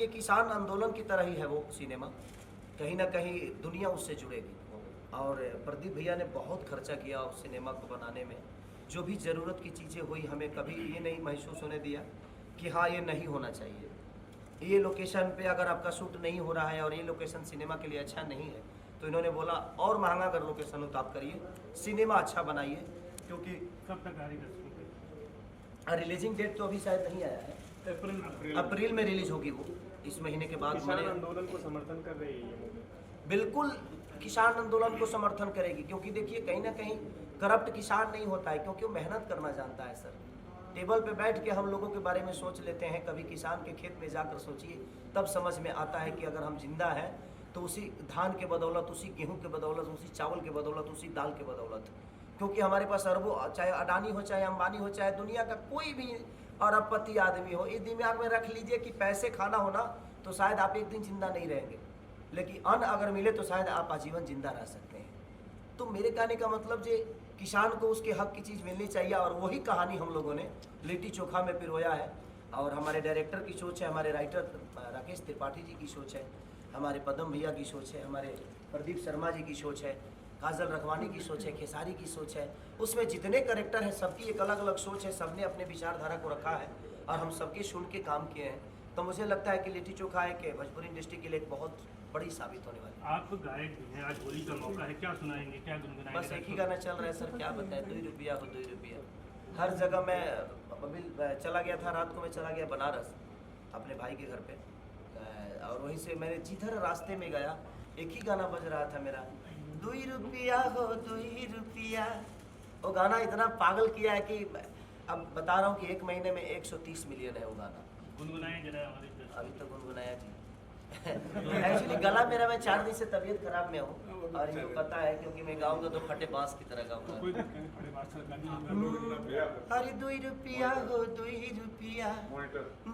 लीजिए किसान आंदोलन की तरह ही है वो सिनेमा, कहीं ना कहीं दुनिया उससे जुड़ेगी। और प्रदीप भैया ने बहुत खर्चा किया उस सिनेमा को बनाने में, जो भी ज़रूरत की चीज़ें हुई, हमें कभी ये नहीं महसूस होने दिया कि हाँ ये नहीं होना चाहिए, ये लोकेशन पे अगर आपका शूट नहीं हो रहा है और ये लोकेशन सिनेमा के लिए अच्छा नहीं है, तो इन्होंने बोला और महंगा अगर लोकेशन हो तो आप करिए, सिनेमा अच्छा बनाइए। क्योंकि कब तक आ रही है? रिलीजिंग डेट तो अभी शायद नहीं आया है, अप्रैल में रिलीज होगी वो, इस महीने के बाद। किसान आंदोलन को समर्थन कर रही है ये मूवी? बिल्कुल किसान आंदोलन को समर्थन करेगी, क्योंकि देखिए कहीं ना कहीं करप्ट किसान नहीं होता है, क्योंकि वो मेहनत करना जानता है सर। टेबल पे बैठ के हम लोगों के बारे में सोच लेते हैं, कभी किसान के खेत में जाकर सोचिए, तब समझ में आता है कि अगर हम जिंदा हैं तो उसी धान के बदौलत, उसी गेहूं के बदौलत, उसी चावल के बदौलत, उसी दाल के बदौलत, क्योंकि हमारे पास अरबों, चाहे अडानी हो, चाहे अंबानी हो, चाहे दुनिया का कोई भी अरबपति आदमी हो, ये दिमाग में रख लीजिए कि पैसे खाना होना तो शायद आप एक दिन जिंदा नहीं रहेंगे, लेकिन अन्न अगर मिले तो शायद आप आजीवन जिंदा रह सकते हैं। तो मेरे कहने का मतलब जे किसान को उसके हक की चीज़ मिलनी चाहिए, और वही कहानी हम लोगों ने लिट्टी चोखा में पिरोया है। और हमारे डायरेक्टर की सोच है, हमारे राइटर राकेश त्रिपाठी जी की सोच है, हमारे पदम भैया की सोच है, हमारे प्रदीप शर्मा जी की सोच है, काजल रखवानी की सोच है, खेसारी की सोच है। उसमें जितने कैरेक्टर हैं सबकी एक अलग अलग सोच है, सबने अपने विचारधारा को रखा है और हम सबके सुन के काम किए हैं। तो मुझे लगता है कि लिट्टी चोखा है कि भोजपुरी इंडस्ट्री के लिए एक बहुत बड़ी साबित होने वाली है। आप गायक भी हैं, आज होली का मौका है, क्या सुनाएंगे, क्या गुनगुनाएंगे? बस एक ही गाना चल रहा है सर, क्या बताएं, 2 रुपया हो 2 रुपया। हर जगह मैं अभी चला गया था, रात को मैं चला गया बनारस अपने भाई के घर पे, और वहीं से मैंने जिधर रास्ते में गया एक ही गाना बज रहा था मेरा, 2 रुपया हो 2 रुपया। वो गाना इतना पागल किया है कि अब बता रहा हूँ कि 1 महीने में 130 मिलियन है वो गाना। गुनगुनाएं जरा हमारे अभी तो गुनगुनाया जी। एक्चुअली गला मेरा, मैं 4 दिन से तबीयत खराब में हूँ और इनको पता है, क्योंकि मैं गाऊंगा तो फटे बांस की तरह गाऊंगा। अरे 2 रुपया हो 2 रुपया,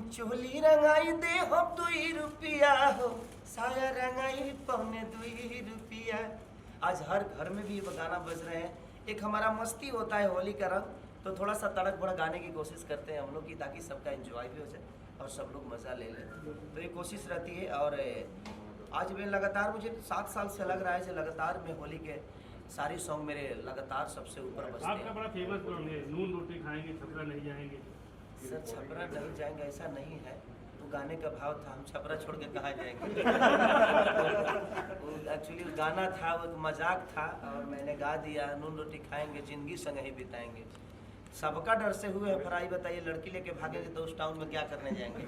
चोली रंगाई दे हो 2 रुपया हो, साया रंगाई पौने 2 रुपया। आज हर घर में भी ये गाना बज रहे हैं। एक हमारा मस्ती होता है होली का रंग, तो थोड़ा सा तड़क भड़क गाने की कोशिश करते हैं हम लोग की, ताकि सबका एंजॉय भी हो जाए और सब लोग मज़ा ले लें, तो ये कोशिश रहती है। और आज मैं लगातार, मुझे 7 साल से लग रहा है कि लगातार मैं होली के सारे सॉन्ग मेरे लगातार सबसे ऊपर बजते आपका हैं। बड़ा फेमस सॉन्ग है, नून रोटी खाएंगे छपरा नहीं जाएंगे। सर छपरा नहीं जाएंगे ऐसा नहीं है, तो गाने का भाव था, हम छपरा छोड़ के कहाँ जाएंगे। एक्चुअली गाना था, वो मजाक था और मैंने गा दिया, नून रोटी खाएंगे जिंदगी संग ही बिताएंगे। सबका डर से हुए फराई, बताइए लड़की लेके भागेंगे तो उस टाउन में क्या करने जाएंगे।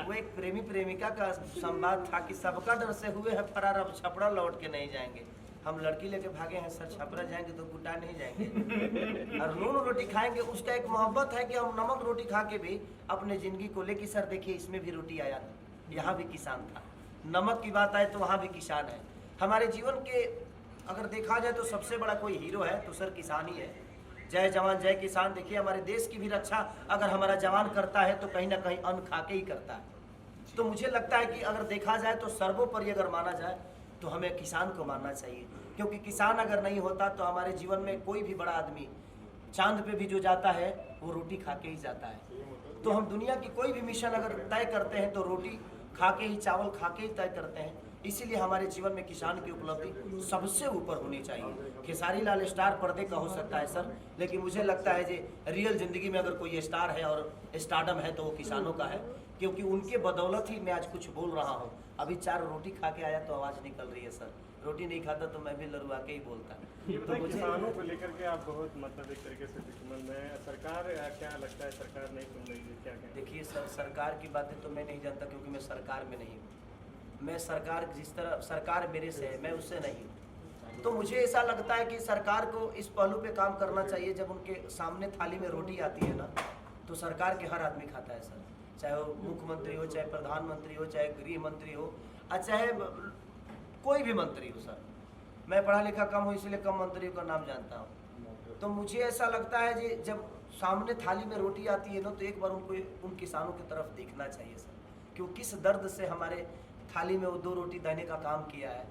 वो एक प्रेमी प्रेमिका का संवाद था कि सबका डर से हुए है फरार, अब छपरा लौट के नहीं जाएंगे। हम लड़की लेके भागे हैं सर, छपरा जाएंगे तो गुटा नहीं जाएंगे। और नून रोटी खाएंगे, उसका एक मोहब्बत है कि हम नमक रोटी खा के भी अपने जिंदगी को लेके, सर देखिए इसमें भी रोटी आया था, यहाँ भी किसान था, नमक की बात आए तो वहाँ भी किसान है। हमारे जीवन के अगर देखा जाए तो सबसे बड़ा कोई हीरो है तो सर किसान ही है। जय जवान जय किसान। देखिए हमारे देश की भी रक्षा अगर हमारा जवान करता है तो कहीं ना कहीं अन्न खा के ही करता है। तो मुझे लगता है कि अगर देखा जाए तो सर्वोपरि अगर माना जाए तो हमें किसान को मानना चाहिए, क्योंकि किसान अगर नहीं होता तो हमारे जीवन में कोई भी बड़ा आदमी चांद पे भी जो जाता है वो रोटी खा के ही जाता है। तो हम दुनिया की कोई भी मिशन अगर तय करते हैं तो रोटी खा के ही, चावल खा के ही तय करते हैं। इसीलिए हमारे जीवन में किसान की उपलब्धि सबसे ऊपर होनी चाहिए। खेसारी लाल स्टार पर्दे का हो सकता है सर, लेकिन मुझे लगता है कि रियल जिंदगी में अगर कोई स्टार है और स्टारडम है तो वो किसानों का है, क्योंकि उनके बदौलत ही मैं आज कुछ बोल रहा हूँ। अभी 4 रोटी खा के आया तो आवाज़ निकल रही है सर, रोटी नहीं खाता तो मैं भी लड़वा के ही बोलता। तो किसानों को लेकर के आप बहुत मतलब एक तरीके से दुश्मन में, सरकार क्या लगता है सरकार नहीं सुन रही है, क्या कहें? देखिए सर, सरकार की बातें तो मैं नहीं जानता, क्योंकि मैं सरकार में नहीं हूँ। मैं सरकार, जिस तरह सरकार मेरे से है मैं उससे नहीं हूँ। तो मुझे ऐसा लगता है कि सरकार को इस पहलू पे काम करना चाहिए, जब उनके सामने थाली में रोटी आती है ना तो सरकार के हर आदमी खाता है सर, चाहे वो मुख्यमंत्री हो, चाहे प्रधानमंत्री हो, चाहे गृह मंत्री हो, चाहे कोई भी मंत्री हो सर। मैं पढ़ा लिखा कम हूँ इसलिए कम मंत्रियों का नाम जानता हूँ। तो मुझे ऐसा लगता है कि जब सामने थाली में रोटी आती है ना तो एक बार उनको, उन किसानों की तरफ देखना चाहिए सर, क्यों किस दर्द से हमारे थाली में वो 2 रोटी देने का काम किया है।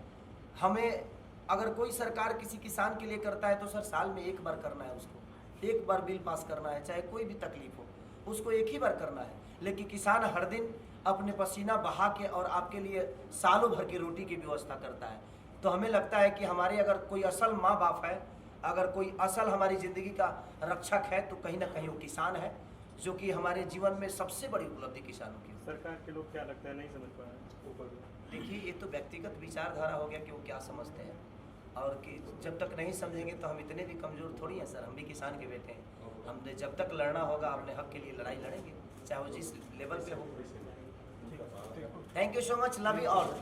हमें अगर कोई सरकार किसी किसान के लिए करता है तो सर साल में 1 बार करना है उसको, 1 बार बिल पास करना है, चाहे कोई भी तकलीफ हो उसको 1 ही बार करना है। लेकिन किसान हर दिन अपने पसीना बहा के और आपके लिए सालों भर की रोटी की व्यवस्था करता है। तो हमें लगता है कि हमारे अगर कोई असल माँ बाप है, अगर कोई असल हमारी ज़िंदगी का रक्षक है, तो कहीं ना कहीं वो किसान है, जो कि हमारे जीवन में सबसे बड़ी उपलब्धि किसानों की। सरकार के लोग क्या लगता है नहीं समझ पाए ऊपर? देखिए, ये तो व्यक्तिगत विचारधारा हो गया कि वो क्या समझते हैं, और कि जब तक नहीं समझेंगे तो हम इतने भी कमज़ोर थोड़ी हैं सर। हम भी किसान के बेटे हैं, हमने जब तक लड़ना होगा अपने हक के लिए लड़ाई लड़ेंगे, चाहे वो जिस लेवल पे हो। Thank you so much, love you all.